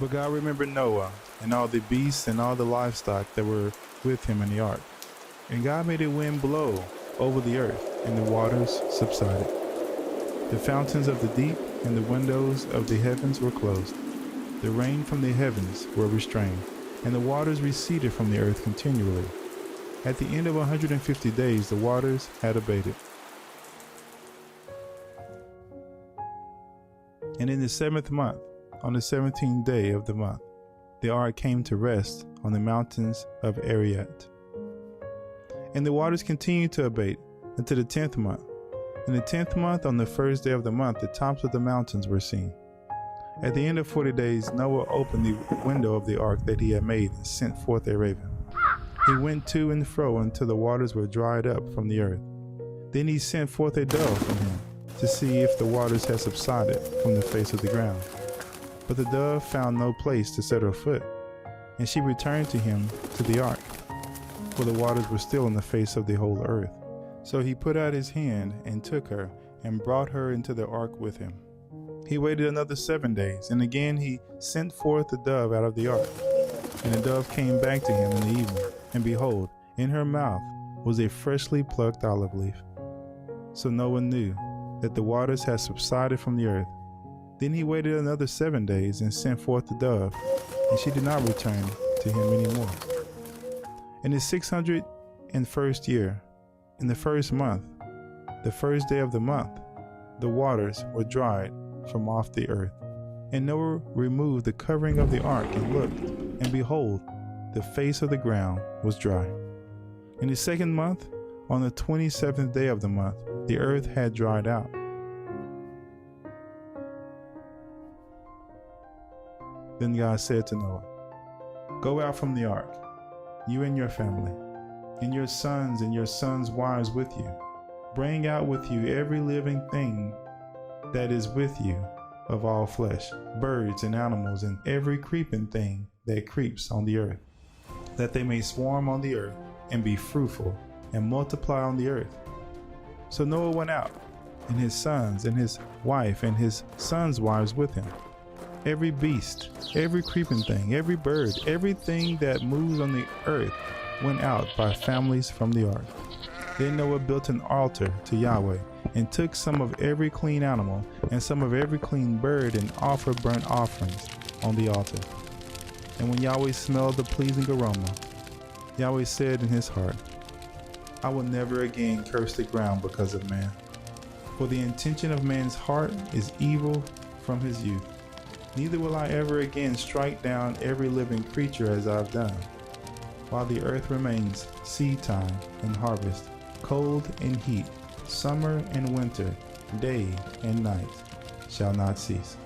But God remembered Noah and all the beasts and all the livestock that were with him in the ark. And God made a wind blow over the earth, and the waters subsided. The fountains of the deep and the windows of the heavens were closed. The rain from the heavens were restrained, and the waters receded from the earth continually. At the end of 150 days, the waters had abated. And in the 7th month, on the 17th day of the month, the ark came to rest on the mountains of Ararat. And the waters continued to abate until the 10th month. In the 10th month, on the first day of the month, the tops of the mountains were seen. At the end of 40 days, Noah opened the window of the ark that he had made and sent forth a raven. He went to and fro until the waters were dried up from the earth. Then he sent forth a dove from him to see if the waters had subsided from the face of the ground. But the dove found no place to set her foot, and she returned to him to the ark, for the waters were still on the face of the whole earth. So he put out his hand and took her and brought her into the ark with him. He waited another 7 days, and again he sent forth the dove out of the ark. And the dove came back to him in the evening, and behold, in her mouth was a freshly plucked olive leaf. So Noah knew that the waters had subsided from the earth. Then he waited another 7 days and sent forth the dove, and she did not return to him any more. In the 601st year, in the 1st month, the 1st day of the month, the waters were dried from off the earth. And Noah removed the covering of the ark and looked, and behold, the face of the ground was dry. In the 2nd month, on the 27th day of the month, the earth had dried out. Then God said to Noah, "Go out from the ark, you and your family, and your sons and your sons' wives with you. Bring out with you every living thing that is with you of all flesh, birds and animals, and every creeping thing that creeps on the earth, that they may swarm on the earth and be fruitful and multiply on the earth." So Noah went out, and his sons and his wife and his sons' wives with him. Every beast, every creeping thing, every bird, everything that moves on the earth went out by families from the ark. Then Noah built an altar to Yahweh, and took some of every clean animal and some of every clean bird, and offered burnt offerings on the altar. And when Yahweh smelled the pleasing aroma, Yahweh said in his heart, "I will never again curse the ground because of man. For the intention of man's heart is evil from his youth. Neither will I ever again strike down every living creature as I've done. While the earth remains, seed time and harvest, cold and heat, summer and winter, day and night shall not cease."